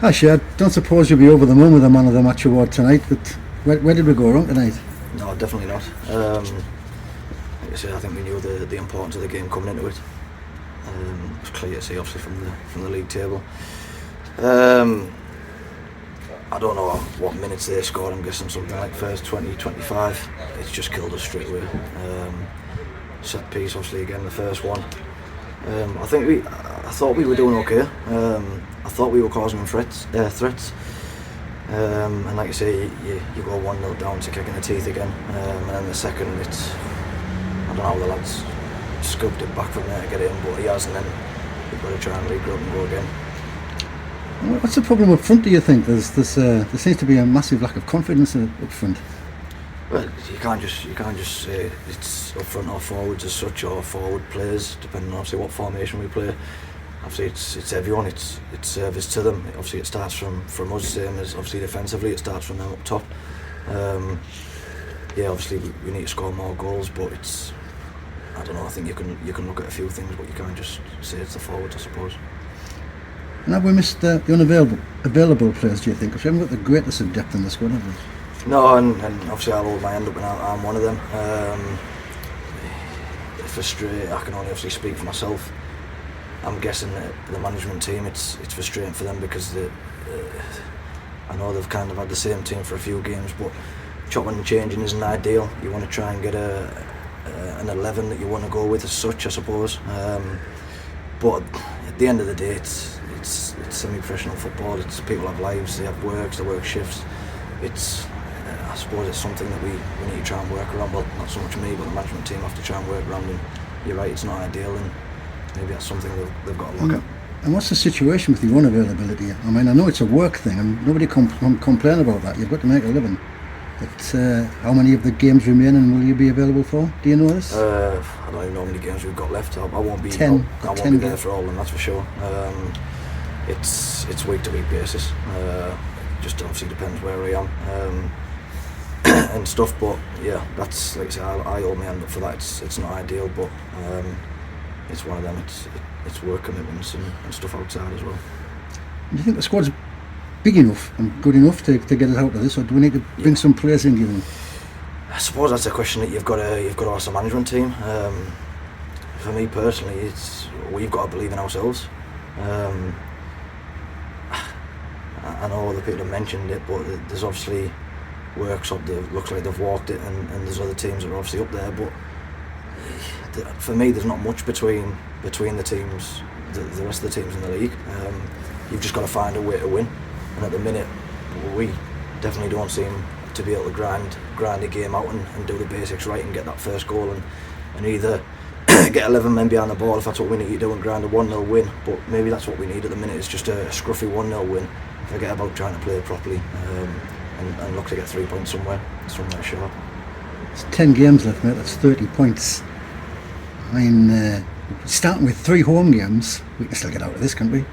Actually, I don't suppose you'll be over the moon with the man of the match award tonight, but where did we go wrong tonight? No, definitely not. Like I said, I think we knew the importance of the game coming into it. It was clear to see, obviously, from the league table. I don't know what minutes they scored. I'm guessing something like first 20, 25. It's just killed us straight away. Set piece, obviously, again the first one. I thought we were doing okay. I thought we were causing them threats. And like I say, you go 1-0 down to kick in the teeth again. And then the second, I don't know how the lads scooped it back from there to get it in, but he has, and then we've got to try and regroup and go again. What's the problem up front, do you think? There seems to be a massive lack of confidence up front. Well, you can't just say it's up front or forwards as such, or forward players, depending on obviously what formation we play. Obviously it's everyone, it's service to them. Obviously it starts from us, same as obviously defensively, it starts from them up top. Obviously we need to score more goals, but I don't know, I think you can look at a few things, but you can't just say it's the forwards, I suppose. And have we missed the unavailable players, do you think? Because we haven't got the greatest of depth in the squad, have we? No, and obviously I'll hold my hand up and I'm one of them. Frustrating, I can only obviously speak for myself. I'm guessing that the management team, it's frustrating for them because I know they've kind of had the same team for a few games, but chopping and changing isn't ideal. You want to try and get an 11 that you want to go with as such, I suppose. But at the end of the day, it's semi-professional football. It's people have lives, they have works, they work shifts. I suppose it's something that we need to try and work around. Well, not so much me, but the management team have to try and work around. And you're right, it's not ideal, and maybe that's something they've got to look at. And what's the situation with your unavailability? I mean, I know it's a work thing, and nobody can complain about that. You've got to make a living. But how many of the games remain, and will you be available for? Do you know this? I don't even know how many games we've got left. I won't be. 10. I won't be there for all of them, that's for sure. It's week to week basis. Just obviously depends where I am and stuff. But yeah, that's like I say, I hold my hand up for that. It's not ideal, but it's one of them. It's work commitments and stuff outside as well. Do you think the squad's big enough and good enough to get us out of this, or do we need to bring some players in? Given, I suppose that's a question that you've got to ask the management team. For me personally, we've got to believe in ourselves. I know other people have mentioned it, but there's obviously works up there. Looks like they've walked it, and there's other teams that are obviously up there. But for me, there's not much between the teams, the rest of the teams in the league. You've just got to find a way to win. And at the minute, we definitely don't seem to be able to grind a game out and do the basics right and get that first goal and either get 11 men behind the ball if that's what we need to do and grind a 1-0 win. But maybe that's what we need at the minute. It's just a scruffy 1-0 win. Forget about trying to play it properly and look to get 3 points somewhere short. It's 10 games left, mate. That's 30 points. I mean, starting with 3 home games, we can still get out of this, can't we? Well,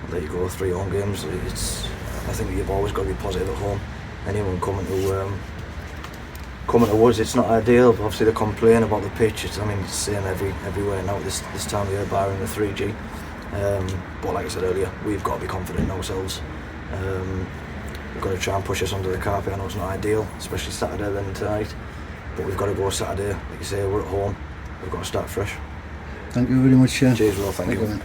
there you go, 3 home games. I think you've always got to be positive at home. Anyone coming to us, it's not ideal. But obviously they complain about the pitch. It's the same everywhere now this time of year, barring the 3G. But like I said earlier, we've got to be confident in ourselves. We've got to try and push us under the carpet. I know it's not ideal, especially Saturday than tonight, but we've got to go Saturday. Like you say, we're at home. We've got to start fresh. Thank you very much. Cheers, Will. Thank you.